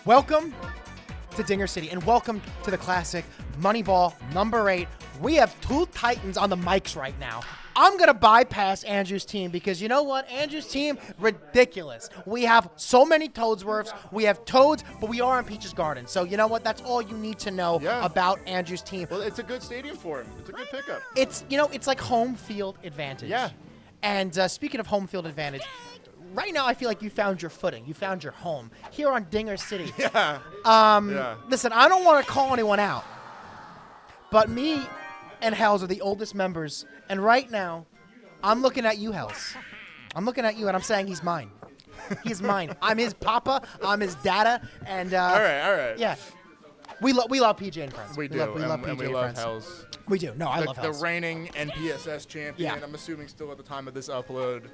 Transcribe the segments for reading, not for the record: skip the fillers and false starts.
Welcome to Dinger City, and welcome to the classic Moneyball number 8. We have two Titans on the mics right now. I'm going to bypass Andrew's team because you know what? Andrew's team, ridiculous. We have so many Toadsworths. We have Toads, but we are in Peach's Garden. So you know what? That's all you need to know about Andrew's team. Well, it's a good stadium for him. It's a good pickup. It's, you know, it's like home field advantage. Yeah. And speaking of home field advantage, right now I feel like you found your footing. You found your home here on Dinger City. Yeah. Listen, I don't want to call anyone out, but me and Hells are the oldest members, and right now, I'm looking at you, Hells. I'm looking at you, and I'm saying he's mine. He's mine. I'm his papa. I'm his dada, and all right. Yeah, we love PJ and Friends. We do. We love PJ and we and love Friends. Hells. We do. No, I love Hells. The reigning NPSS champion. Yeah. I'm assuming still at the time of this upload.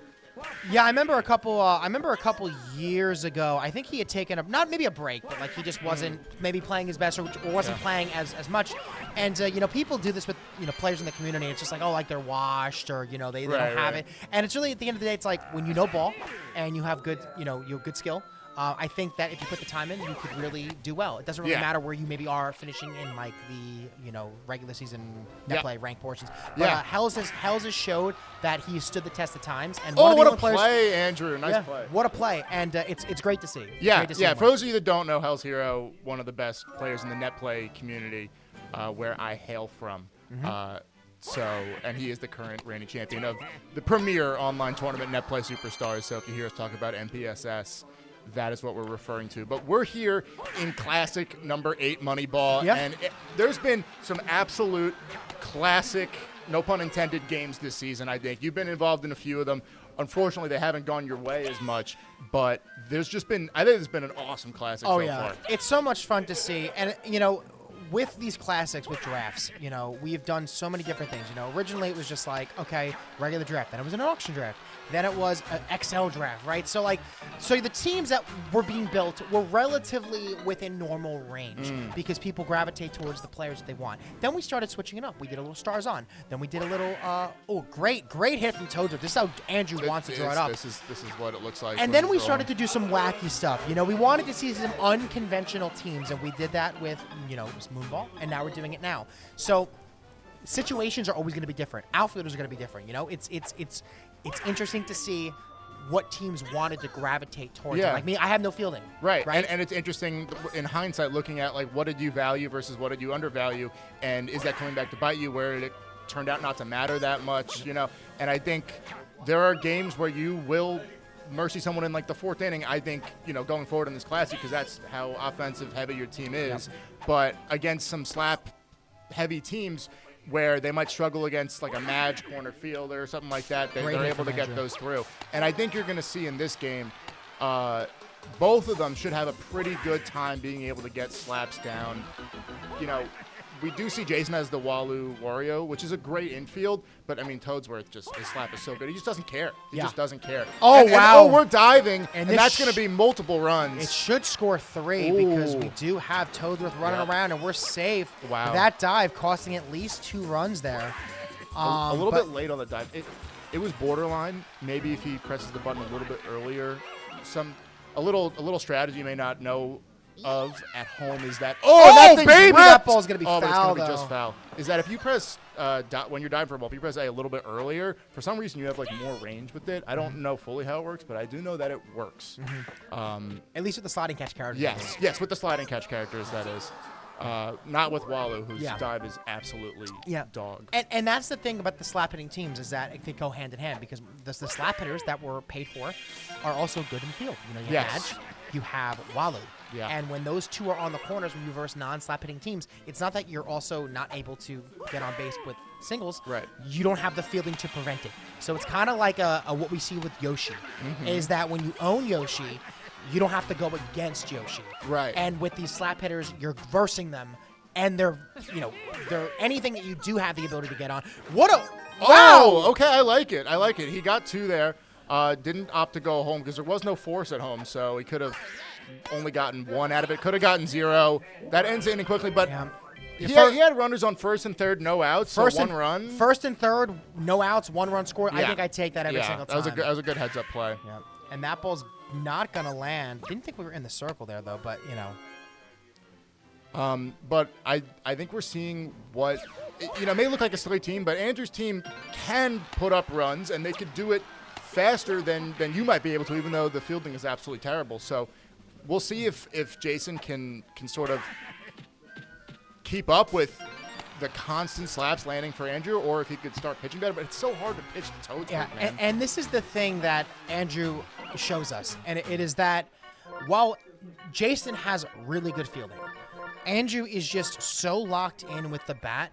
Yeah, I remember a couple years ago. I think he had taken not maybe a break, but like he just wasn't maybe playing his best or wasn't playing as much. And you know, people do this with players in the community. It's just like like they're washed or they don't have it. And it's really at the end of the day, it's like when you know ball and you have good you have good skill. I think that if you put the time in, you could really do well. It doesn't really matter where you maybe are finishing in like the regular season net play rank portions. But Hells has showed that he stood the test of times. And what a play, Andrew! Nice play. What a play, and it's great to see. Yeah. For those of you that don't know, Hell's Hero, one of the best players in the net play community, where I hail from. And he is the current reigning champion of the premier online tournament net play superstars. So if you hear us talk about NPSS, that is what we're referring to. But we're here in classic number 8 Moneyball, and there's been some absolute classic, no pun intended, games this season, I think. You've been involved in a few of them. Unfortunately, they haven't gone your way as much, but I think it's been an awesome classic so far. It's so much fun to see. And, with these classics, with drafts, we've done so many different things. Originally it was just like, okay, regular draft. Then it was an auction draft. Then it was an XL draft, right? So the teams that were being built were relatively within normal range because people gravitate towards the players that they want. Then we started switching it up. We did a little Stars On. Then we did a little, great hit from Toadsworth. This is how Andrew wants to draw it up. This is what it looks like. And then we started to do some wacky stuff. We wanted to see some unconventional teams, and we did that with, Moonball, and now we're doing it now. So situations are always going to be different. Outfielders are going to be different. It's interesting to see what teams wanted to gravitate towards. Yeah. Like me, I have no fielding. Right. And it's interesting in hindsight looking at like what did you value versus what did you undervalue, and is that coming back to bite you where it turned out not to matter that much, And I think there are games where you will mercy someone in like the 4th inning, I think, going forward in this classic, because that's how offensive heavy your team is. But against some slap heavy teams where they might struggle against like a Madge corner fielder or something like that, they're able to get those through. And I think you're going to see in this game, both of them should have a pretty good time being able to get slaps down. We do see Jason as the Walu Wario, which is a great infield, but I mean Toadsworth his slap is so good. He just doesn't care. He just doesn't care. Wow. We're diving, and that's going to be multiple runs. It should score 3 because we do have Toadsworth running around, and we're safe. Wow. That dive costing at least 2 runs there. A little bit late on the dive. It was borderline. Maybe if he presses the button a little bit earlier, a little strategy you may not know of at home is that that thing's ripped. That ball's gonna be foul. But it's gonna be though. just foul. Is that if you press when you're diving for a ball, if you press A a little bit earlier, for some reason you have like more range with it. I don't know fully how it works, but I do know that it works. At least with the sliding catch characters. Yes, with the sliding catch characters, that is. Not with Walu, whose dive is absolutely dog. And that's the thing about the slap hitting teams is that they go hand in hand because the slap hitters that were paid for are also good in the field. You have Madge, you have Walu. Yeah. And when those two are on the corners when you verse non-slap hitting teams, it's not that you're also not able to get on base with singles. Right. You don't have the fielding to prevent it. So it's kind of like what we see with Yoshi, is that when you own Yoshi, you don't have to go against Yoshi. Right. And with these slap hitters, you're versing them, and they're anything that you do have the ability to get on. Wow! Okay, I like it. He got 2 there. Didn't opt to go home because there was no force at home, so he could have only gotten 1 out of it. Could have gotten 0. That ends the inning quickly, but he had runners on 1st and 3rd, no outs, so 1 run. 1st and 3rd, no outs, 1 run score. I think I'd take that every single time. That was a good heads-up play. Yeah. And that ball's not going to land. Didn't think we were in the circle there, though, but, you know. But I think we're seeing what, you know, may look like a silly team, but Andrew's team can put up runs, and they could do it faster than you might be able to, even though the fielding is absolutely terrible. So we'll see if Jason can sort of keep up with the constant slaps landing for Andrew, or if he could start pitching better. But it's so hard to pitch the Toads, Yeah, man. and this is the thing that Andrew shows us, and it is that while Jason has really good fielding, Andrew is just so locked in with the bat.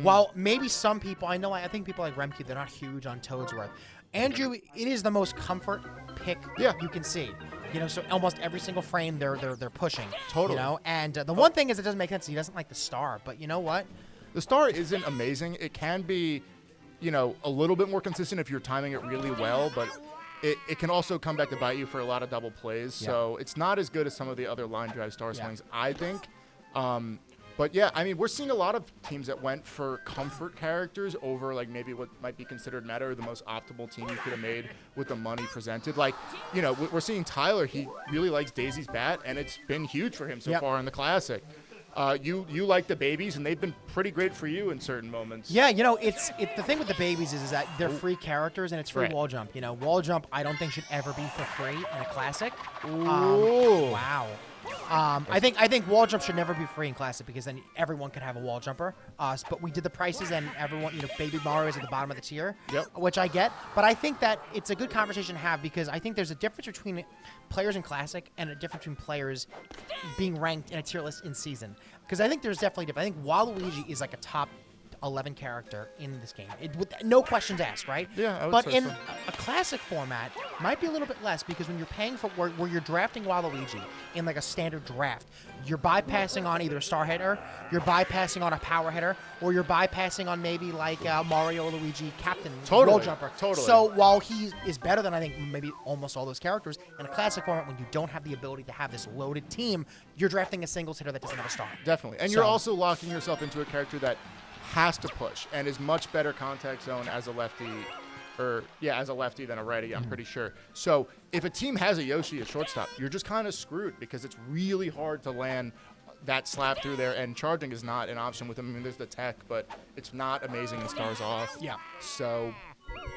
While maybe some people, I think people like Remke, they're not huge on Toadsworth. Andrew, it is the most comfort pick you can see. You know, so almost every single frame they're pushing. Totally. You know, and the one thing is it doesn't make sense. He doesn't like the star, but you know what? The star isn't amazing. It can be, you know, a little bit more consistent if you're timing it really well, but it can also come back to bite you for a lot of double plays. Yeah. So it's not as good as some of the other line drive star swings, I think. But yeah, I mean, we're seeing a lot of teams that went for comfort characters over like maybe what might be considered meta or the most optimal team you could have made with the money presented. Like, you know, we're seeing Tyler, he really likes Daisy's bat, and it's been huge for him so far in the Classic. You like the babies, and they've been pretty great for you in certain moments. Yeah, you know, it's the thing with the babies is that they're free characters, and it's free wall jump. You know, wall jump I don't think should ever be for free in a Classic. Wow. I think wall jump should never be free in Classic, because then everyone could have a wall jumper. But we did the prices, and everyone, you know, Baby Mario is at the bottom of the tier, which I get. But I think that it's a good conversation to have, because I think there's a difference between players in Classic and a difference between players being ranked in a tier list in season. Because I think there's definitely a difference. I think Waluigi is like a top 11 character in this game. With no questions asked, right? Yeah, I would But say in so. a Classic format, might be a little bit less, because when you're paying for where you're drafting Waluigi in like a standard draft, you're bypassing on either a star hitter, you're bypassing on a power hitter, or you're bypassing on maybe like Mario, Luigi, Captain, wall jumper. Totally. So while he is better than I think maybe almost all those characters, in a Classic format, when you don't have the ability to have this loaded team, you're drafting a singles hitter that doesn't have a star. Definitely. And you're also locking yourself into a character that has to push and is much better contact zone as a lefty, than a righty, I'm pretty sure. So if a team has a Yoshi at shortstop, you're just kind of screwed, because it's really hard to land that slap through there, and charging is not an option with him. I mean, there's the tech, but it's not amazing in stars off. Yeah. So,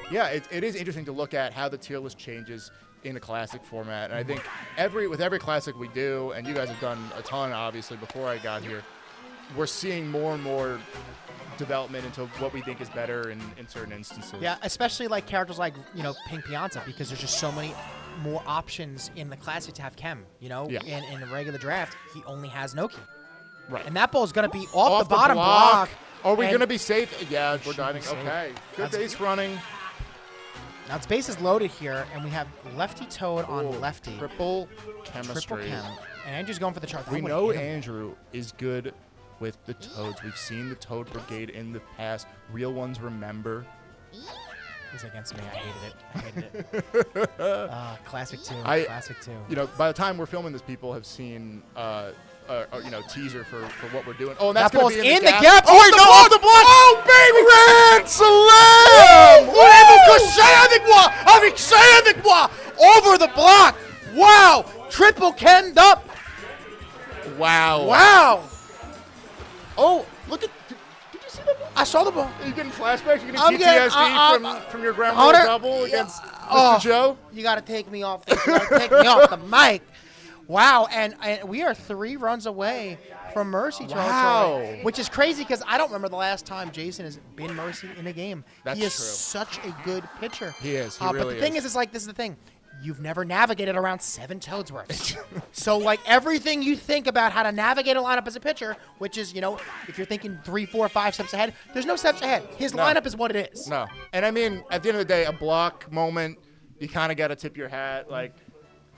yeah, it is interesting to look at how the tier list changes in a Classic format. And I think with every Classic we do, and you guys have done a ton, obviously, before I got here, we're seeing more and more development into what we think is better in certain instances. Yeah, especially like characters like, you know, Pink Pianta, because there's just so many more options in the Classic to have Chem. You know, in a regular draft, he only has Noki. Right. And that ball's going to be off the bottom block. Are we going to be safe? Yeah, we're diving. safe. Okay. Good That's base running. Now its base is loaded here, and we have lefty Toad on lefty. Triple chemistry. Triple Chem. And Andrew's going for the chart. We know Andrew is good with the Toads. We've seen the Toad Brigade in the past. Real ones remember. He's against me. I hated it. Classic 2. Classic 2. You know, by the time we're filming this, people have seen teaser for what we're doing. Oh, and that's ball's going to be in the gap. Oh, wait, no, off the block. Oh, baby. Grand slam. Over the block. Wow. Triple Chemmed up. Wow. Oh, look at. Did you see that ball? I saw the ball. Are you getting flashbacks? You I'm getting getting, PTSD from your grandmother double against Mr. Joe? You got to take me off. You got to take me off the mic. Wow, and we are 3 runs away from Mercy territory, which is crazy, because I don't remember the last time Jason has been Mercy in a game. That's he is true. such a good pitcher. He is. He but really the thing is, like, this is the thing. You've never navigated around 7 Toadsworths. So, like, everything you think about how to navigate a lineup as a pitcher, which is, you know, if you're thinking 3, 4, 5 steps ahead, there's no steps ahead. His lineup is what it is. No. And I mean, at the end of the day, a block moment, you kind of got to tip your hat. Like,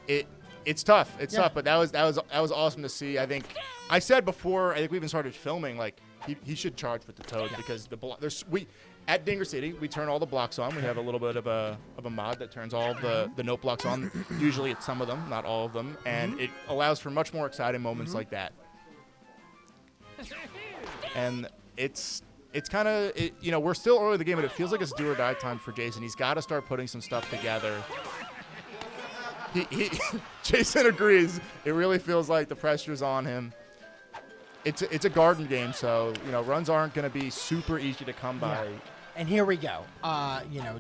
it's tough. It's tough, but that was awesome to see. I think I said before, I think we even started filming, like, he should charge with the Toads, because the block at Dinger City, we turn all the blocks on. We have a little bit of a mod that turns all the note blocks on. Usually it's some of them, not all of them, and it allows for much more exciting moments like that. And it's kind of, you know, we're still early in the game, but it feels like it's do or die time for Jason. He's got to start putting some stuff together. Jason agrees. It really feels like the pressure's on him. It's a garden game, so runs aren't going to be super easy to come by. Yeah. And here we go.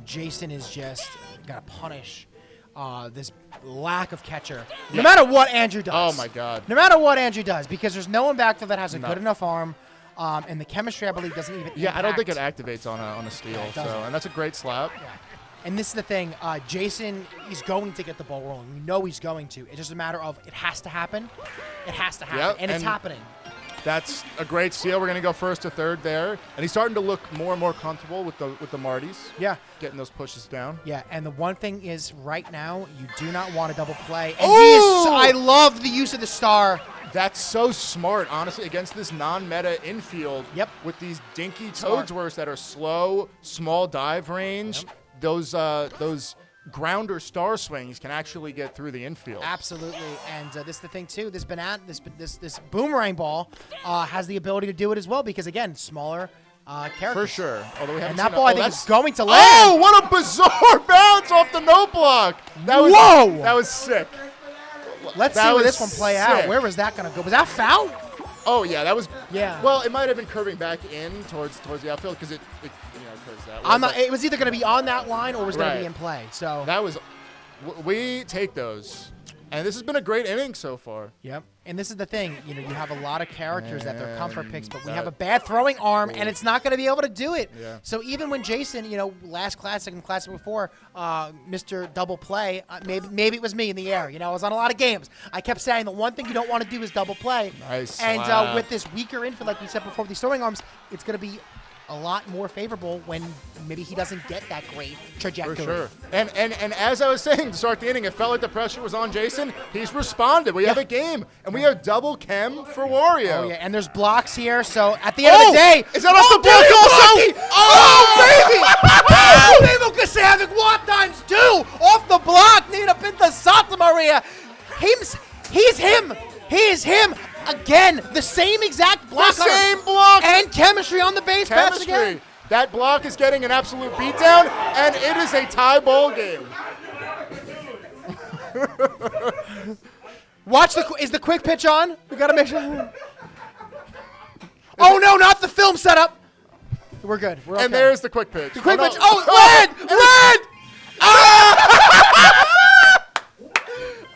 Jason is just got to punish this lack of catcher. No matter what Andrew does. Oh, my God. No matter what Andrew does, because there's no one back there that has a good enough arm. And the chemistry, I believe, doesn't even I don't think it activates on a steal. And that's a great slap. Yeah. And this is the thing. Jason is going to get the ball rolling. We know he's going to. It's just a matter of it has to happen. It has to happen. Yep. And it's happening. That's a great steal. We're going to go first to third there. And he's starting to look more and more comfortable with the Martys. Yeah. Getting those pushes down. Yeah, and the one thing is right now you do not want to double play. And Oh! I love the use of the star. That's so smart, honestly, against this non-meta infield. Yep. With these dinky Toadsworths that are slow, small dive range. Yep. Those grounder star swings can actually get through the infield. Absolutely, and this is the thing too. This boomerang ball has the ability to do it as well because again, smaller characters. For sure. Although we haven't and that seen ball I think is going to land. Oh, what a bizarre bounce off the note block! Whoa! That was sick. Let's see where this one play out. Where was that going to go? Was that foul? Oh yeah, that was. Yeah. Well, it might have been curving back in towards the outfield because it curves that way. It was either going to be on that line or was going to be in play. So that was. We take those, and this has been a great inning so far. Yep. And this is the thing, you have a lot of characters that they're comfort picks, but we have a bad throwing arm, and it's not going to be able to do it. Yeah. So even when Jason, last classic and classic before, Mr. Double Play, maybe it was me in the air. I was on a lot of games. I kept saying the one thing you don't want to do is double play. Nice. And with this weaker infield, like we said before, with these throwing arms, it's going to be a lot more favorable when maybe he doesn't get that great trajectory. For sure. And as I was saying to start the inning, it felt like the pressure was on Jason. He's responded. We have a game, and we have double chem for Wario. Oh, yeah, and there's blocks here, so at the end of the day... Is that off the block? Oh, baby! Devo que se havoc what times two off the block, Nina Pinta Santa Maria. He's him. He is him. Again, the same exact block. The same block. And chemistry on the base pass again. That block is getting an absolute beatdown, and it is a tie ball game. Watch is the quick pitch on? We got to make sure. Oh, no, not the film setup. We're good. We're okay. And there's the quick pitch. The quick pitch. Oh, land!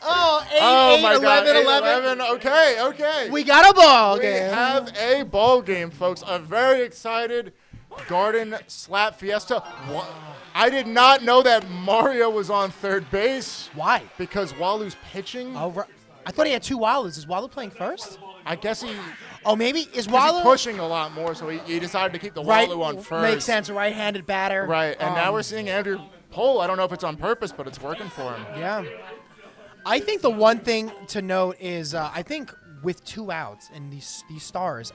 Oh, 8, 11. Okay. We got a ball game. We have a ball game, folks. A very excited Garden Slap Fiesta. I did not know that Mario was on third base. Why? Because Walu's pitching. Oh, I thought he had two Walus. Is Walu playing first? I guess he... Oh, maybe is He's Walu pushing a lot more, so he decided to keep the Walu on first. Makes sense. Right-handed batter. Right, and now we're seeing Andrew pull. I don't know if it's on purpose, but it's working for him. Yeah. I think the one thing to note is I think with 2 outs and these stars,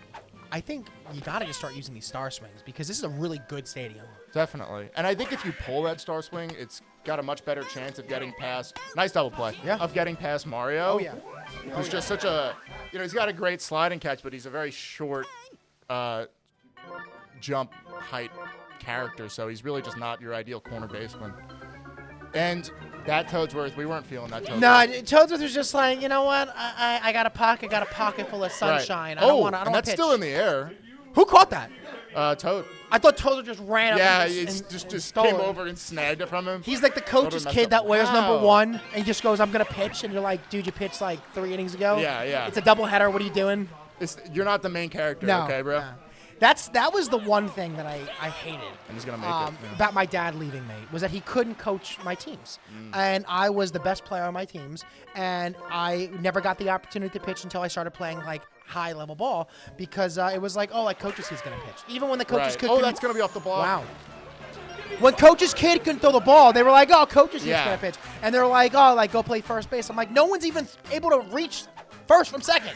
I think you got to just start using these star swings because this is a really good stadium. Definitely. And I think if you pull that star swing, it's got a much better chance of getting past – nice double play. Yeah. Of getting past Mario. Oh, yeah. Who's just such a – he's got a great sliding catch, but he's a very short jump height character, so he's really just not your ideal corner baseman. And that Toadsworth, we weren't feeling that Toadsworth. No, Toadsworth was just like, you know what? I got a pocket full of sunshine. Right. I don't want to that's pitch. Still in the air. Who caught that? Toad. I thought Toadsworth just ran up and just stole came it. over and snagged it from him. He's like the coach's kid that wears number 1 and he just goes, I'm going to pitch. And you're like, dude, you pitched like 3 innings ago. Yeah. It's a doubleheader. What are you doing? You're not the main character, no, okay, bro? No. That was the one thing that I hated and he's gonna make it, about my dad leaving me was that he couldn't coach my teams. And I was the best player on my teams, and I never got the opportunity to pitch until I started playing like high-level ball because it was like, oh, like coach's kid's going to pitch. Even when the coach's kid that's going to be off the block. Wow. When coach's kid couldn't throw the ball, they were like, oh, coach's kid's going to pitch. And they're like, oh, like go play first base. I'm like, no one's even able to reach first from second.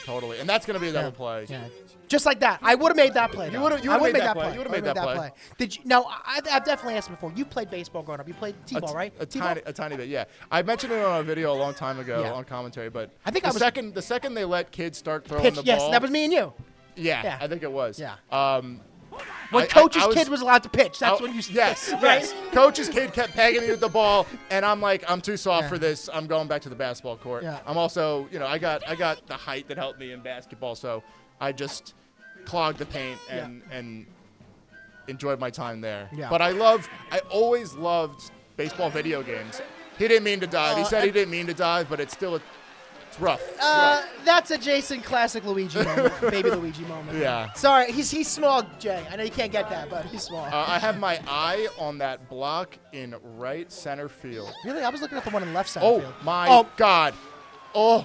Totally. And that's going to be a double play. Yeah. Just like that. I would have made that play. You would have made that play. You would have made that play. Did you? No, I've definitely asked before. You played baseball growing up. You played t-ball, right? A tiny bit, yeah. I mentioned it on a video a long time ago on commentary, but I think the second they let kids start throwing the ball. Yes, that was me and you. Yeah, I think it was. Yeah. When coach's kid was allowed to pitch, that's when you. Yes, right? yes. Coach's kid kept pegging me with the ball, and I'm like, I'm too soft for this. I'm going back to the basketball court. Yeah. I'm also, I got the height that helped me in basketball, so I just clogged the paint and enjoyed my time there. Yeah. But I always loved baseball video games. He didn't mean to dive. He said he didn't mean to dive, but it's still it's rough. It's rough. That's a Jason classic Luigi moment, baby Luigi moment. Yeah. Sorry, he's small, Jay. I know you can't get that, but he's small. I have my eye on that block in right center field. Really? I was looking at the one in left center field. Oh, my God. Oh.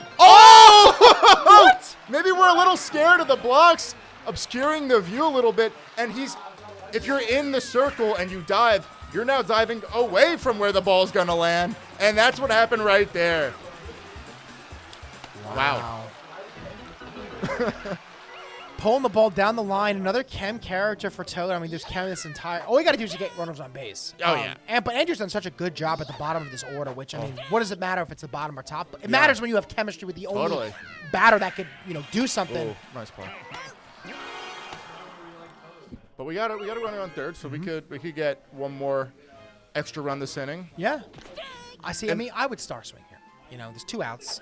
What? Maybe we're a little scared of the blocks obscuring the view a little bit. And if you're in the circle and you dive, you're now diving away from where the ball's going to land. And that's what happened right there. Wow. Pulling the ball down the line, another chem character for Taylor. I mean, there's chem this entire. All you got to do is get runners on base. But Andrew's done such a good job at the bottom of this order. Which I mean, what does it matter if it's the bottom or top? It matters when you have chemistry with the only batter that could do something. Ooh, nice play. But we got a runner on third, so we could get one more extra run this inning. Yeah, I see. I mean, I would star swing here. There's 2 outs.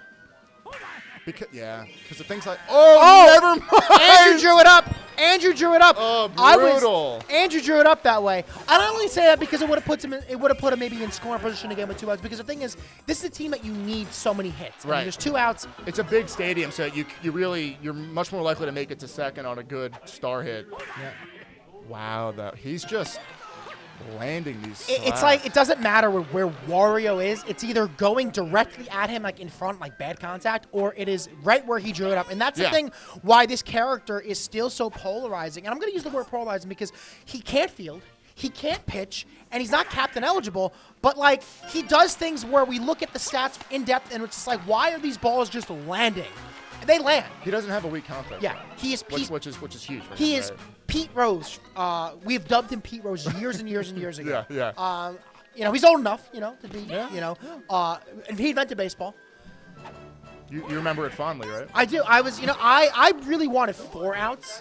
Because the thing's like, never mind. Andrew drew it up. Oh, brutal. Andrew drew it up that way. I don't only say that because it would have put him maybe in scoring position again with 2 outs. Because the thing is, this is a team that you need so many hits. Right. I mean, there's 2 outs. It's a big stadium, so you're much more likely to make it to second on a good star hit. Yeah. Wow, he's just landing these. It's like it doesn't matter where Wario is. It's either going directly at him, like in front, like bad contact, or it is right where he drew it up. And that's the thing why this character is still so polarizing. And I'm going to use the word polarizing because he can't field, he can't pitch, and he's not captain eligible. But like he does things where we look at the stats in depth, and it's just like, why are these balls just landing? And they land. He doesn't have a weak contact. Yeah, he is. Which is huge. He is Pete Rose. We've dubbed him Pete Rose years and years and years ago. Yeah. He's old enough, to be, and he invented baseball. You remember it fondly, right? I do. I was, I really wanted 4 outs,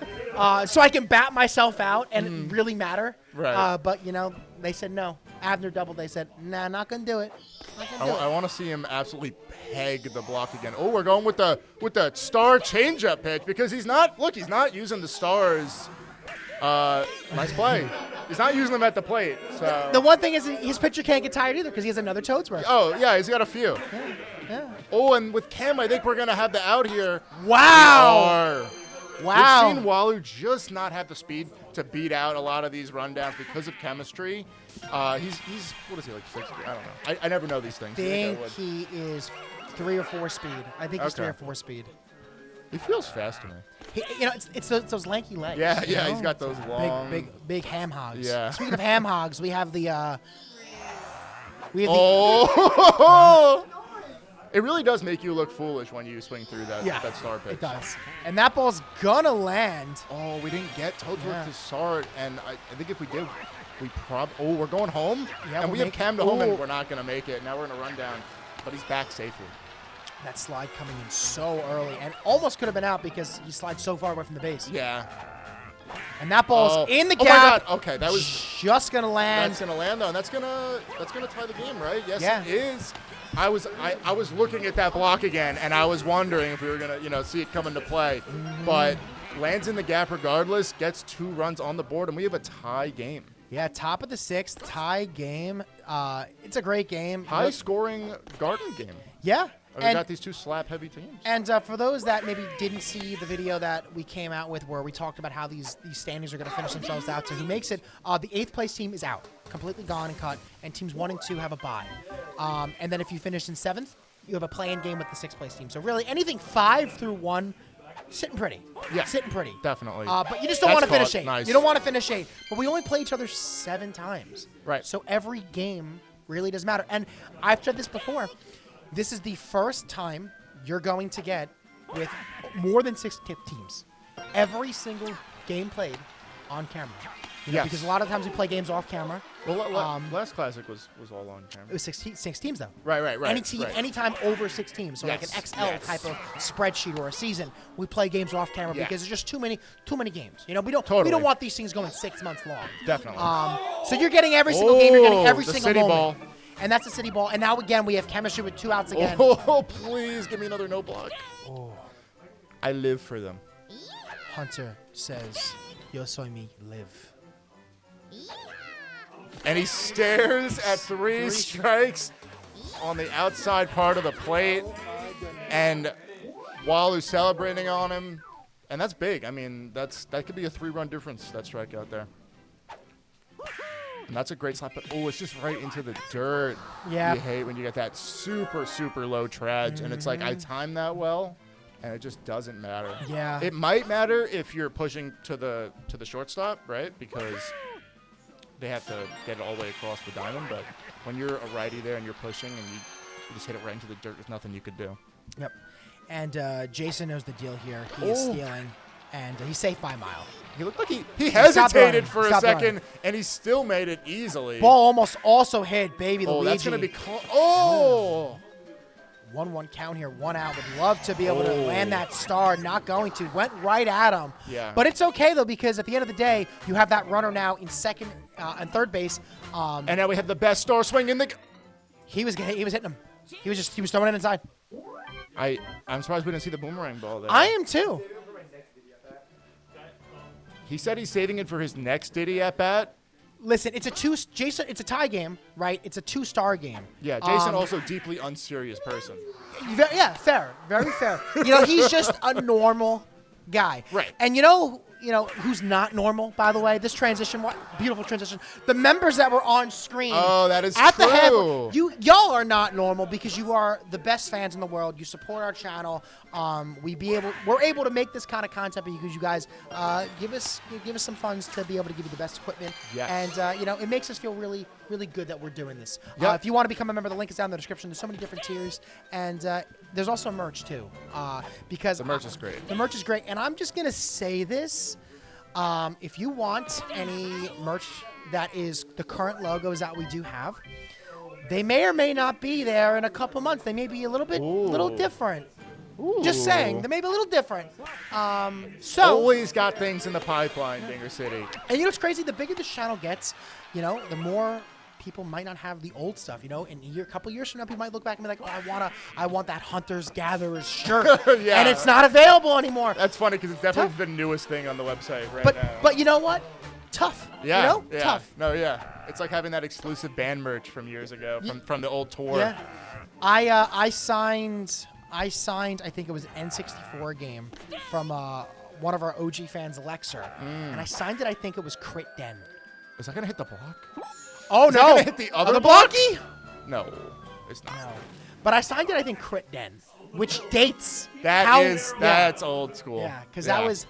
so I can bat myself out and really matter. Right. But they said no. Abner doubled. They said, nah, not gonna do it. I want to see him absolutely peg the block again. Oh, we're going with the star changeup pitch because he's not using the stars. Nice play. He's not using them at the plate. So the one thing is his pitcher can't get tired either because he has another toad swerve. Oh yeah, he's got a few. Yeah. Oh, and with Cam, I think we're gonna have the out here. Wow. Wow. We've seen Walu just not have the speed to beat out a lot of these rundowns because of chemistry. He's what is he, like 60? I don't know. I never know these things. I think he is 3 or 4 speed. I think he's 3 or 4 speed. He feels fast to me. It's those lanky legs. Yeah, he's got those long, big ham hogs. Yeah. Speaking of ham hogs, we have the. It really does make you look foolish when you swing through that star pitch. It does. And that ball's gonna land. Oh, we didn't get Toadsworth to start, and I think if we did, we're going home? Yeah, and we have Cam to home, and we're not gonna make it. Now we're gonna run down, but he's back safely. That slide coming in so early, and almost could have been out because he slides so far away from the base. Yeah. And that ball's in the gap. Oh my God. Okay, that was just gonna land. That's gonna land though, and that's gonna tie the game, right? Yes, Yeah. it is. I was looking at that block again, and I was wondering if we were gonna see it come into play, but lands in the gap regardless, gets 2 runs on the board, and we have a tie game. Yeah, top of the 6th, tie game. It's a great game. High scoring Garden game. Yeah. We got these 2 slap-heavy teams. And for those that maybe didn't see the video that we came out with where we talked about how these standings are going to finish themselves out, so who makes it, the 8th place team is out, completely gone and cut, and teams 1 and 2 have a bye. And then if you finish in 7th, you have a play-in game with the 6th place team. So really, anything 5 through 1, sitting pretty. Yeah, sitting pretty. Definitely. But you just don't want to finish 8. Nice. You don't want to finish 8. But we only play each other 7 times. Right. So every game really does matter. And I've said this before. This is the first time you're going to get with more than 6 teams. Every single game played on camera. You know, because a lot of times we play games off camera. Well, last Classic was all on camera. It was six teams, though. Right. Anytime over 6 teams. So like an XL type of spreadsheet or a season, we play games off camera because there's just too many games. You know, we don't want these things going 6 months long. Definitely. So you're getting every single game. You're getting every single city moment. ball. And that's the city ball. And now again, we have chemistry with 2 outs again. Oh, please give me another no block. Oh. I live for them. Hunter says, "Yo soy mi live." And he stares at 3 strikes on the outside part of the plate. And Walu's celebrating on him. And that's big. I mean, that could be a 3-run difference, that strikeout there. And that's a great slap. But, it's just right into the dirt. Yeah. You hate when you get that super, super low trudge. And it's like, I timed that well, and it just doesn't matter. Yeah. It might matter if you're pushing to the shortstop, right? Because they have to get it all the way across the diamond, but when you're a righty there and you're pushing and you just hit it right into the dirt, there's nothing you could do. Yep. And Jason knows the deal here. He is stealing, and he's safe by a mile. He looked like he hesitated for a second, and he still made it easily. Ball almost also hit Baby Luigi. That's going to be 1-1 count here, 1 out. Would love to be able to land that star. Not going to. Went right at him. Yeah. But it's okay, though, because at the end of the day, you have that runner now in second and third base. And now we have the best star swing in the... He was hitting him. He was throwing it inside. I'm surprised we didn't see the boomerang ball there. I am, too. He said he's saving it for his next Diddy at-bat. Listen, it's a tie game, right? It's a 2-star game. Yeah, Jason also deeply unserious person. Yeah, fair. Very fair. You know, he's just a normal guy. Right. And you know who's not normal, by the way? This transition, what beautiful transition. The members that were on screen. Oh, that is at true. The half, y'all are not normal because you are the best fans in the world. You support our channel. We're able to make this kind of content because you guys give us some funds to be able to give you the best equipment. Yes. And it makes us feel really, really good that we're doing this. Yep. If you want to become a member, the link is down in the description. There's so many different tiers, and there's also merch too. Because the merch is great. The merch is great, and I'm just gonna say this: if you want any merch that is the current logos that we do have, they may or may not be there in a couple months. They may be a little different. Just saying, they may be a little different. So always got things in the pipeline, Dinger City. And you know what's crazy? The bigger this channel gets, the more people might not have the old stuff. In a couple years from now, people might look back and be like, "Oh, I want that Hunters Gatherers shirt," yeah. And it's not available anymore. That's funny because it's definitely the newest thing on the website right now. But you know what? Tough. Yeah. Tough. No, yeah. It's like having that exclusive band merch from years ago, from the old tour. Yeah. I signed. I think it was an N64 game from one of our OG fans, Lexer. And I signed it, I think it was Crit Den. Is that going to hit the block? Oh, Is no. that going to hit the other blocky? No, it's not. No. But I signed it, I think, Crit Den, which dates. That's old school. Yeah, because that was...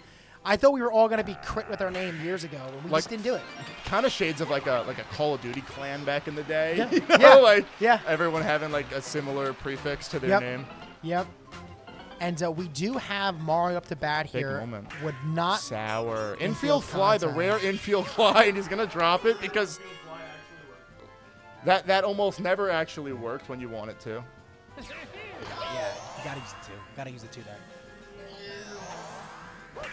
I thought we were all going to be Crit with our name years ago, and we just didn't do it. Kind of shades of like a Call of Duty clan back in the day. Yeah. Everyone having like a similar prefix to their name. Yep. And we do have Mario up to bat here. Big moment. Would not sour infield fly, the rare infield fly, and he's gonna drop it because that almost never actually worked when you want it to. Yeah, you gotta use it too. Gotta use it too there.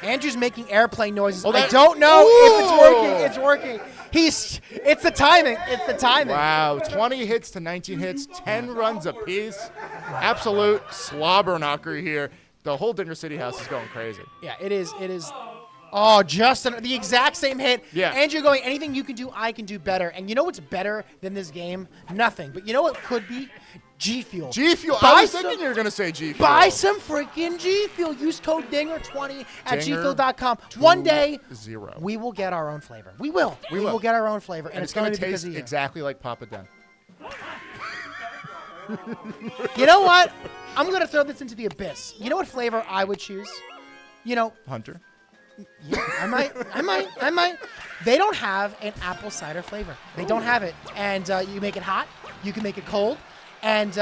Andrew's making airplane noises. I don't know if it's working. It's working. It's the timing. It's the timing. Wow, 20 hits to 19 hits, 10 runs apiece. Absolute slobber knocker here. The whole Dinger City house is going crazy. Yeah, it is. It is. Oh, Justin, the exact same hit. Yeah. Andrew going, anything you can do, I can do better. And you know what's better than this game? Nothing. But you know what could be? G Fuel. G Fuel. I was thinking you were going to say G Fuel. Buy some freaking G Fuel. Use code DINGER20 at gfuel.com. One day, we will get our own flavor. We will. We will get our own flavor. And it's going to taste exactly like Papa Den. You know what? I'm going to throw this into the abyss. You know what flavor I would choose? Hunter. Yeah, I might. They don't have an apple cider flavor. They don't have it. And you make it hot. You can make it cold. And,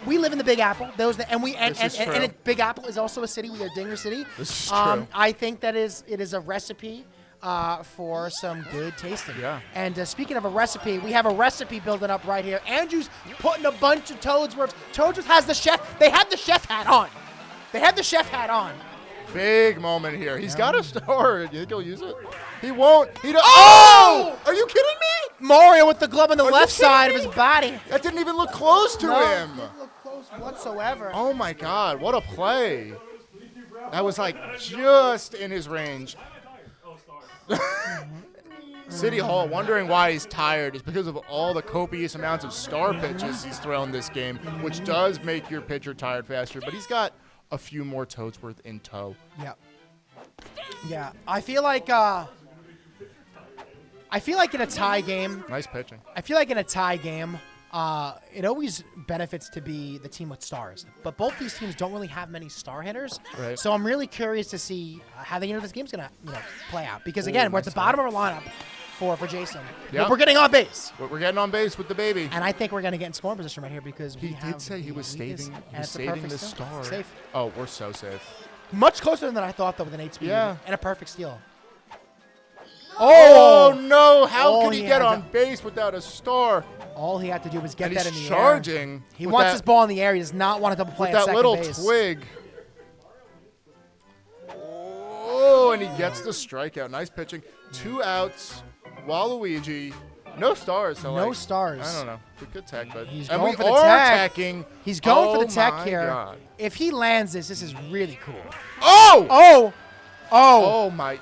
we live in the Big Apple. Big Apple is also a city. We are Dinger City. This is true. I think it is a recipe for some good tasting. Yeah. And speaking of a recipe, we have a recipe building up right here. Andrew's putting a bunch of Toadsworths. Toadsworth has the chef. They have the chef hat on. They have the chef hat on. Big moment here. He's got a star. You think he'll use it? He won't. He don't. Oh! Are you kidding me? Mario with the glove on the Are you left side of kidding his me? body. That didn't even look close to him. Didn't look close whatsoever. Oh my God! What a play. That was like just in his range. City Hall wondering why he's tired is because of all the copious amounts of star pitches he's thrown this game, which does make your pitcher tired faster. But he's got a few more Toadsworth in tow. Yep. Yeah, I feel like in a tie game. Nice pitching. I feel like in a tie game, it always benefits to be the team with stars. But both these teams don't really have many star hitters. Right. So I'm really curious to see how this game's gonna play out. Because again, we're at the bottom of our lineup for Jason. Yep. But we're getting on base. We're getting on base with the baby. And I think we're gonna get in scoring position right here because He did say he was saving the star. Safe. Oh, we're so safe. Much closer than I thought though with an 8-speed. Yeah. And a perfect steal. Oh no! How All could he he get had on base without a star? All he had to do was get And that in he's the air. charging. He with wants that, his ball in the air. He does not want to double play with at that second little base. twig. Oh, and he gets the strikeout. Nice pitching. 2 outs. Waluigi. No stars. So No like, stars. I don't know. We could tech, but He's and going we for the are tech. attacking. He's going for the tech my here. God. If he lands this is really cool. Oh! Oh! Oh my!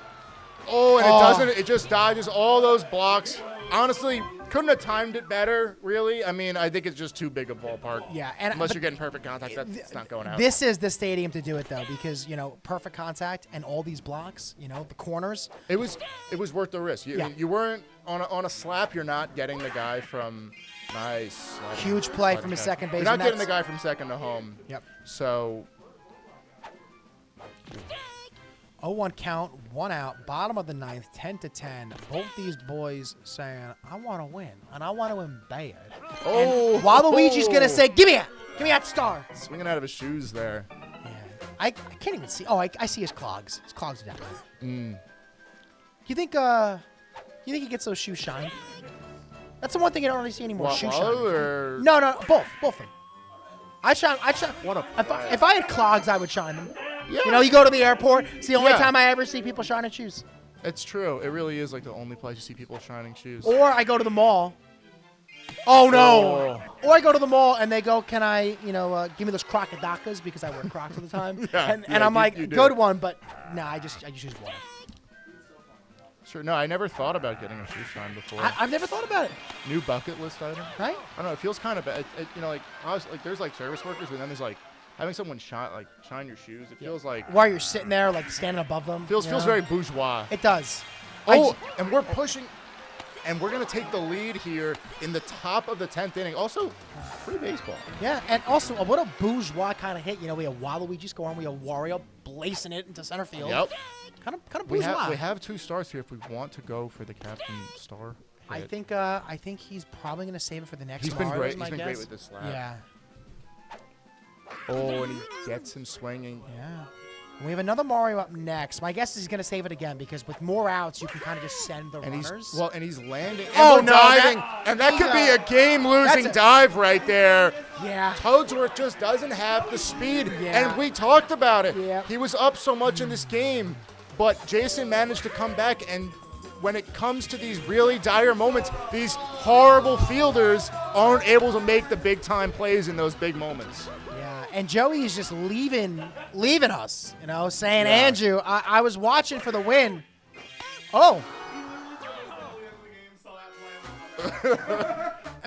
Oh, and it doesn't. It just dodges all those blocks. Honestly, couldn't have timed it better. Really, I mean, I think it's just too big a ballpark. Yeah, and unless you're getting perfect contact, that's not going out. This is the stadium to do it though, because perfect contact and all these blocks, the corners. It was worth the risk. You weren't on a slap. You're not getting the guy from nice. Huge play from his second base. You're not getting the guy from second to home. Yep. So 0-1 count, 1 out, bottom of the ninth, 10-10. Both these boys saying, I want to win, and I want to win bad. Oh! And Waluigi's going to say, give me that star. Swinging out of his shoes there. Yeah. I can't even see. Oh, I see his clogs. His clogs are down there. You think he gets those shoes shined? That's the one thing you don't really see anymore. Shoe shine. Or No, both of them. I shine. What a If I had clogs, I would shine them. Yeah. You go to the airport. It's the only Yeah. time I ever see people shining shoes. It's true. It really is like the only place you see people shining shoes. Or I go to the mall. Oh no! Or I go to the mall and they go, "Can I, give me those crocodiles because I wear Crocs all the time?" and I'm like, you do. "Go to one," but no, I just use one. Sure. No, I never thought about getting a shoe shine before. I've never thought about it. New bucket list item. Right? I don't know. It feels kind of bad. There's like service workers, but then there's like having someone shine your shoes. It feels like While you're sitting there, like standing above them. feels very bourgeois. It does. And we're pushing, and we're gonna take the lead here in the top of the 10th inning. Also, free baseball. Yeah, and also what a bourgeois kind of hit. We have Waluigi scoring, we have Wario blazing it into center field. Yep. Kind of We bourgeois. have 2 stars here if we want to go for the captain star. I hit. think he's probably gonna save it for the next. He's been Mario, great. is my He's been guess. great with this slap. Yeah. Oh, and he gets him swinging. Yeah. We have another Mario up next. My guess is he's going to save it again because with more outs, you can kind of just send the And runners. he's landing. And Oh, we're no, diving. And that could be a game-losing that's a- dive right there. Yeah. Toadsworth just doesn't have the speed. Yeah. And we talked about it. Yeah. He was up so much in this game. But Jason managed to come back. And when it comes to these really dire moments, these horrible fielders aren't able to make the big-time plays in those big moments. Yeah. And Joey is just leaving us, saying, Yeah. Andrew, I was watching for the win. Oh.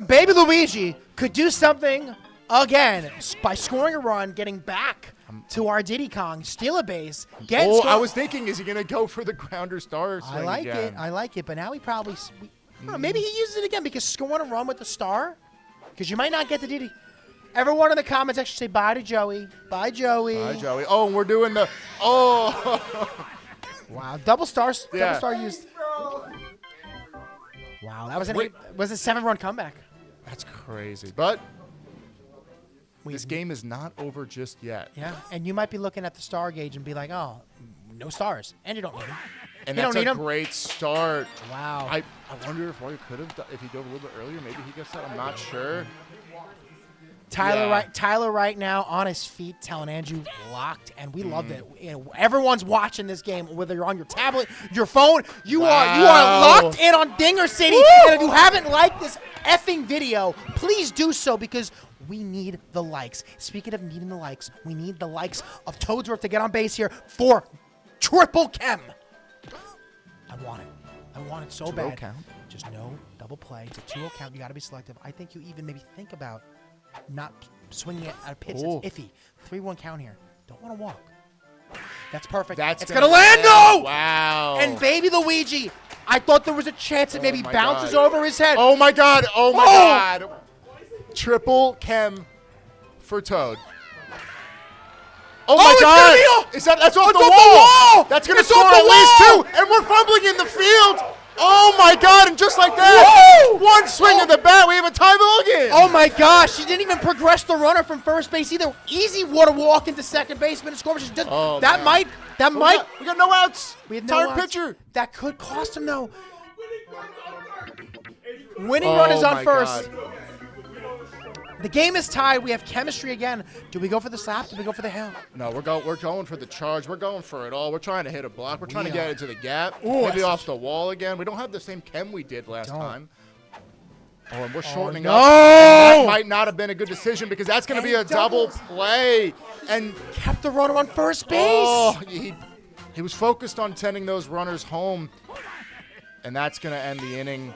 Baby Luigi could do something again by scoring a run, getting back to our Diddy Kong, steal a base, get Oh, score- I was thinking, is he going to go for the grounder star swing I like again? it. I like it. But now he probably, I don't know, maybe he uses it again because scoring a run with the star, because you might not get the Diddy. Everyone in the comments actually say bye to Joey. Bye, Joey. Hi, Joey. Oh, and we're doing the. Oh. Wow, double stars. Yeah. Double star used. Wow, that was a 7-run comeback. That's crazy. But We- this game is not over just yet. Yeah, and you might be looking at the star gauge and be like, oh, no stars. And you don't need them. And You that's don't need a him? great start. Wow. I wonder if Warrior could have, if he dove a little bit earlier, maybe he gets that. I'm not sure. Tyler right now on his feet telling Andrew locked, and we love it. You know, everyone's watching this game, whether you're on your tablet, your phone, you are locked in on Dinger City. Woo! And if you haven't liked this effing video, please do so because we need the likes. Speaking of needing the likes, we need the likes of Toadsworth to get on base here for triple chem. I want it so bad. Count. Just no double play. It's a 2-0 count. You got to be selective. I think you even maybe think about not swinging it at a pitch that's iffy. 3-1 count here. Don't want to walk. That's perfect. It's going to land. No! Wow. And baby Luigi, I thought there was a chance it maybe bounces over his head. Oh, my God. Oh, my God. Triple chem for Toad. Oh, my God. That's off the wall. That's going to score at least 2. And we're fumbling in the field. Oh, my God. And just like that, one swing of the bat, we have a tie ball game. Oh, my gosh. She didn't even progress the runner from first base either. Easy water walk into second baseman and score. That might. We got no outs. We have no Tired outs. pitcher. That could cost him, though. Winning run is on first. God. The game is tied. We have chemistry again. Do we go for the slap? Do we go for the hill? No, we're going for the charge. We're going for it all. We're trying to hit a block. We're trying to get into the gap. Ooh, maybe off the wall again. We don't have the same chem we did last time. Oh, and we're shortening no! up. And that might not have been a good decision because that's going to be a double play. And Kept the runner on first base. oh, he was focused on sending those runners home. And that's going to end the inning.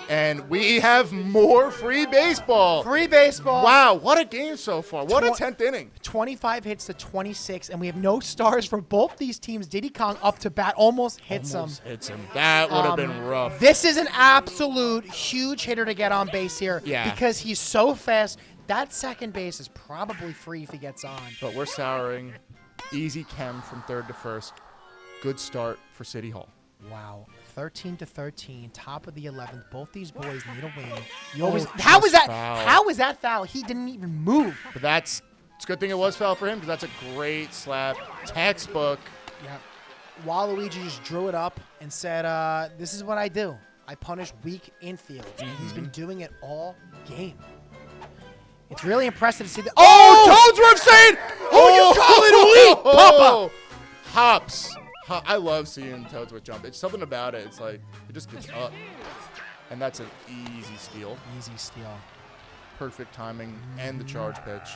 And we have more free baseball. Free baseball. Wow, what a game so far. What a 10th inning. 25 hits to 26, and we have no stars for both these teams. Diddy Kong up to bat almost hits him. That would have been rough. This is an absolute huge hitter to get on base here because he's so fast. That second base is probably free if he gets on. But we're souring. Easy chem from third to first. Good start for City Hall. Wow. 13-13, top of the 11th. Both these boys need a win. How is that? Foul. How is that foul? He didn't even move. But it's a good thing it was foul for him because that's a great slap. Textbook. Yeah. Waluigi just drew it up and said, this is what I do. I punish weak infield. And he's been doing it all game. It's really impressive to see that. Toadsworth saying, you call it weak, Papa? Hops. I love seeing Toadsworth jump. It's something about it. It's like it just gets up. And that's an easy steal. Easy steal. Perfect timing and the charge pitch.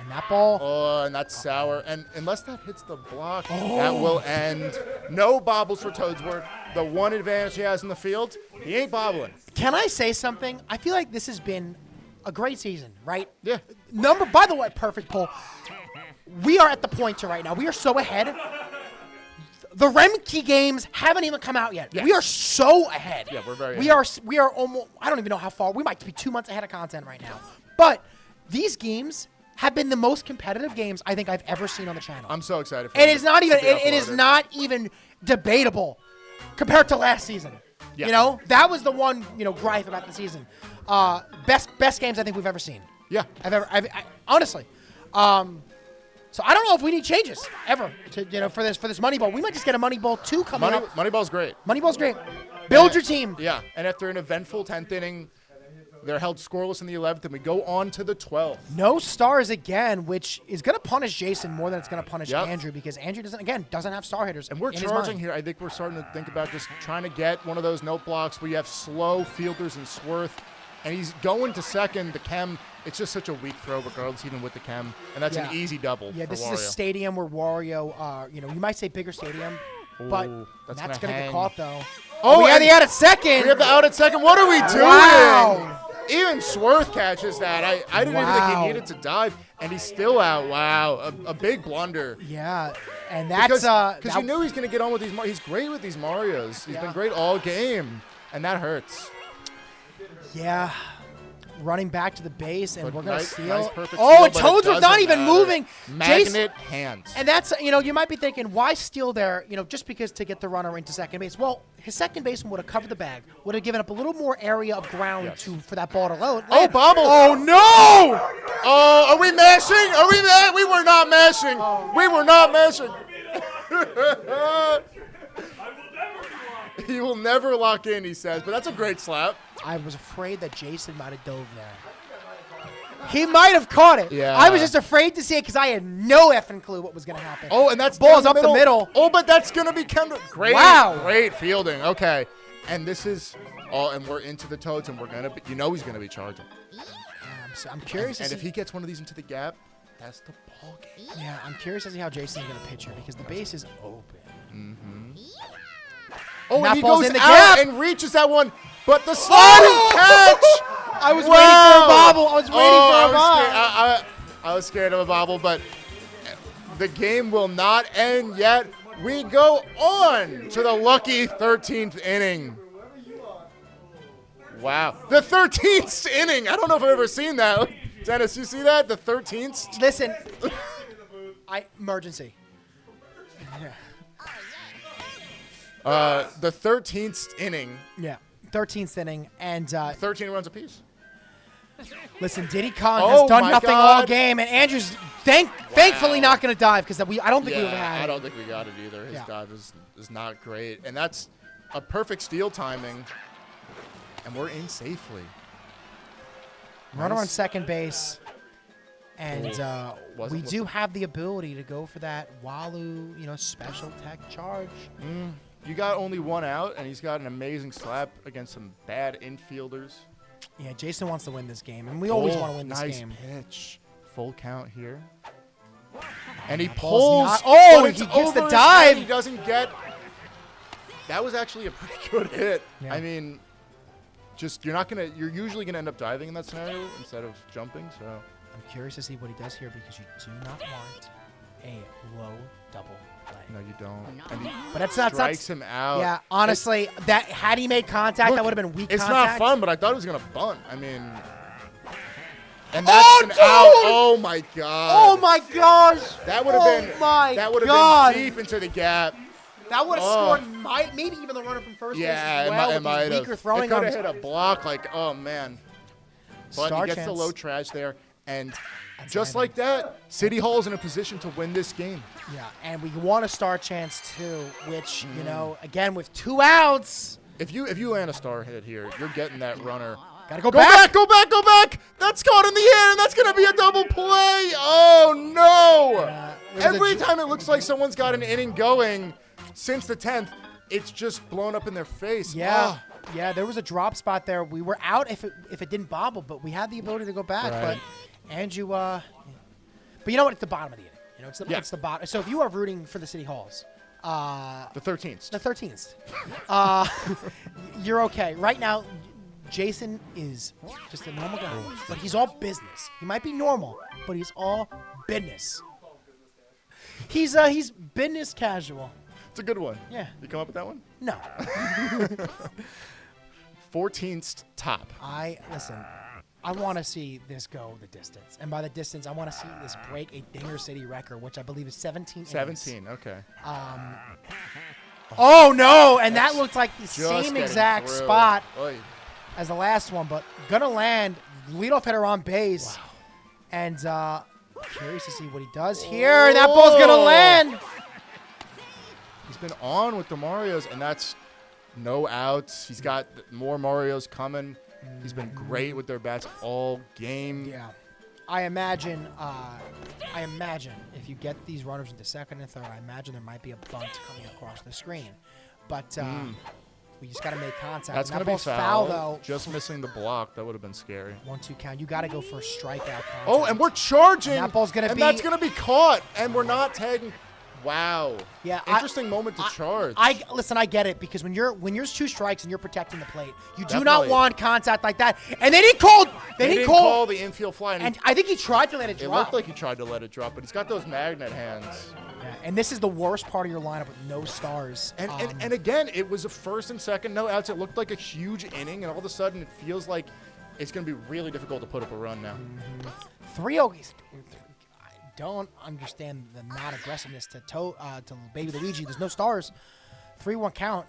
And that ball. Oh, and that's sour. And unless that hits the block, that will end. No bobbles for Toadsworth. The one advantage he has in the field, he ain't bobbling. Can I say something? I feel like this has been a great season, right? Yeah. By the way, perfect poll. We are at the point right now. We are so ahead. The Remke games haven't even come out yet. Yes. We are so ahead. Yeah, we're very ahead. We are almost, I don't even know how far. We might be 2 months ahead of content right now. But these games have been the most competitive games I think I've ever seen on the channel. I'm so excited for it. Is not even it is not even debatable compared to last season. Yeah. You know, that was the one, gripe about the season. Best games I think we've ever seen. Yeah. Honestly. So I don't know if we need changes ever to for this Moneyball. We might just get a Moneyball 2 coming up. Moneyball's great. Moneyball's great. Build your team. Yeah, and after an eventful 10th inning, they're held scoreless in the 11th, and we go on to the 12th. No stars again, which is going to punish Jason more than it's going to punish Andrew because Andrew doesn't have star hitters. And we're charging here. I think we're starting to think about just trying to get one of those note blocks where you have slow fielders and Sworth, and he's going to second. The chem. It's just such a weak throw, regardless, even with the chem, and that's an easy double. Yeah, this for Wario. is a stadium where Wario, you might say bigger stadium, but that's going to get caught though. Oh, we have the out at second. We have the out at second. What are we doing? Wow. Even Sworth catches that. I didn't even think he needed to dive, and he's still out. Wow, a big blunder. Yeah, and that's because you knew he's going to get on with these. He's great with these Marios. He's been great all game, and that hurts. Yeah. Running back to the base, and we're going to steal. Nice, perfect and steal, Toadsworth not even moving. Magnet hands. And that's, you might be thinking, why steal there, just because to get the runner into second base? Well, his second baseman would have covered the bag, would have given up a little more area of ground for that ball to load. Oh, bobble. Oh, no. Oh, are we mashing? Are we mashing? We were not mashing. We were not mashing. He will never lock in, he says, but that's a great slap. I was afraid that Jason might have dove there. He might have caught it. Yeah. I was just afraid to see it because I had no effing clue what was going to happen. Oh, and that's ball's down up the middle. Oh, but that's going to be counted. Great. Wow. Great fielding. Okay. And this is all, and we're into the toads, and we're going to be, he's going to be charging. Yeah, I'm curious. And if he gets one of these into the gap, that's the ball game. Yeah, I'm curious to see how Jason's going to pitch here because the base is open. Oh, That and he ball's goes in the out gap. and reaches that one, but the sliding catch. I was waiting for a bobble. I was waiting for a bobble. I was scared of a bobble, but the game will not end yet. We go on to the lucky 13th inning. Wow. The 13th inning. I don't know if I've ever seen that. Dennis, you see that? The 13th? Listen, emergency. The 13th inning. Yeah, 13th inning, and 13 runs apiece. listen, Diddy Kong has done my nothing God. all game, and Andrew's thankfully not going to dive because I don't think we would have had I it. don't think we got it either. His Yeah. dive is not great, and that's a perfect steal timing, and we're in safely. Runner on Nice. second base, and Wasn't we do have the ability to go for that Walu, special tech charge. You got only one out, and he's got an amazing slap against some bad infielders. Yeah, Jason wants to win this game, and we always want to win this nice game. pitch. Full count here. And he That ball's pulls. not- oh, but it's he gets the over his dive. head. He doesn't get. That was actually a pretty good hit. Yeah. I mean, you're usually gonna end up diving in that scenario instead of jumping. So I'm curious to see what he does here because you do not want a low double play. no, you don't. And he But that's not strikes him out. Yeah, honestly, that had he made contact, that would have been weak It's contact. not fun, but I thought he was gonna bunt. I mean, and that's an out. Oh my god. Oh my gosh! That would have God. been deep into the gap. That would have Oh. scored, maybe even the runner from first Yeah, base as well it with might these have. weaker It throwing could have arms. hit a block. Like, oh man. But Star he gets chance. the low trash there, and That's just right. like that, City Hall is in a position to win this game. Yeah, and we want a star chance too, which again with 2 outs, If you land a star hit here, you're getting that runner. gotta go Go back. back, go back, go back! That's caught in the air, and that's gonna be a double play. Oh no! It was a Every ju- time it looks like someone's got an inning going since the 10th, it's just blown up in their face. Yeah, Oh. yeah, there was a drop spot there. We were out if it didn't bobble, but we had the ability to go back. Right. But Andrew, but you know what? It's the bottom of the inning. It's the Yeah. it's the bottom. So if you are rooting for the City Halls, The 13th. the 13th, you're okay. Right now, Jason is just a normal guy, but he's all business. He might be normal, but he's all business. He's business casual. It's a good one. Yeah. You come up with that one? No, 14th top. listen. I want to see this go the distance, and by the distance, I want to see this break a Dinger City record, which I believe is 17. innings. 17, okay. Oh no! And that looked like the Just same getting exact through. spot Oy. as the last one, but gonna land leadoff hitter on base, and curious to see what he does here. And that ball's gonna Oh. land. He's been on with the Marios, and that's no outs. He's got more Marios coming. He's been great with their bats all game. Yeah, I imagine if you get these runners into second and third, I imagine there might be a bunt coming across the screen, but we just gotta make contact. That's And going that to be ball's foul. though. Just missing the block. That would have been scary. 1-2 count. You gotta go for a strikeout. Contact. Oh, and we're charging. And that ball's gonna and be- that's going to be caught, and we're not tagging. Wow. Yeah, Interesting moment to charge. Listen. I get it because when there's 2 strikes and you're protecting the plate, you do not Definitely. want contact like that. And they didn't call. They didn't call the infield fly. And I think he tried to let it it drop. looked like he tried to let it drop, but he's got those magnet hands. Yeah, and this is the worst part of your lineup with no stars. And again, it was a first and second, no outs. It looked like a huge inning, and all of a sudden it feels like it's going to be really difficult to put up a run now. 3-0. I don't understand the non-aggressiveness to Baby Luigi. There's no stars. 3-1 count.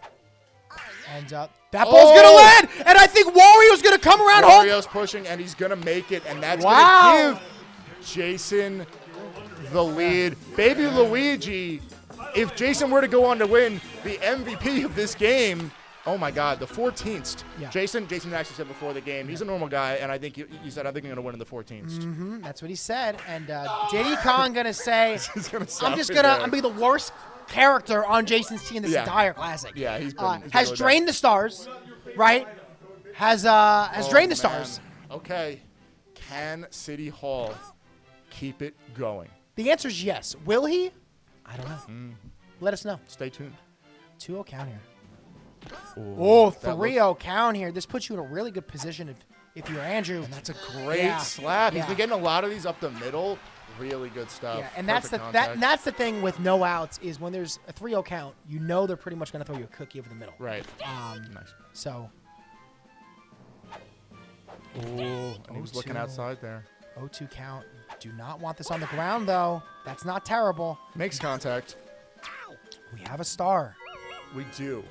And that ball's going to land. And I think Wario's going to come around home. Mario's pushing, and he's going to make it, and that's Wow. going to give Jason the lead. Baby Luigi, if Jason were to go on to win the MVP of this game, Oh my God, the 14th. Yeah. Jason actually said before the game, he's a normal guy, and I think you said, I think I'm going to win in the 14th. That's what he said. And Diddy Kong gonna say, I'm just there. gonna be the worst character on Jason's team this entire classic. Yeah, he's has really drained the stars, right? Has drained the stars. Okay, can City Hall keep it going? The answer is yes. Will he? I don't know. Let us know. Stay tuned. 2-0 count here. Ooh, 3-0 count here. This puts you in a really good position if you're Andrew. And that's a great slap. He's Yeah. been getting a lot of these up the middle. Really good stuff. Yeah, and that's that's the thing with no outs is when there's a 3-0 count, you know they're pretty much going to throw you a cookie over the middle. Right. Nice. So. Ooh, and he was looking outside there. 0-2 count. Do not want this on the ground, though. That's not terrible. Makes contact. We have a star. We do.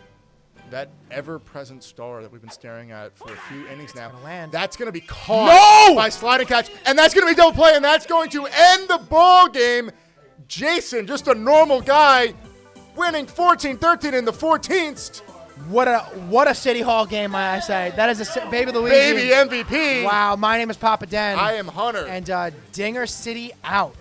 That ever-present star that we've been staring at for a few innings now. gonna land. That's going to be caught by sliding catch, and that's going to be double play, and that's going to end the ball game. Jason, just a normal guy, winning 14-13 in the 14th. What a City Hall game, might I say. That is a baby Luigi. Baby MVP. Wow, my name is Papa Den. I am Hunter. And Dinger City out.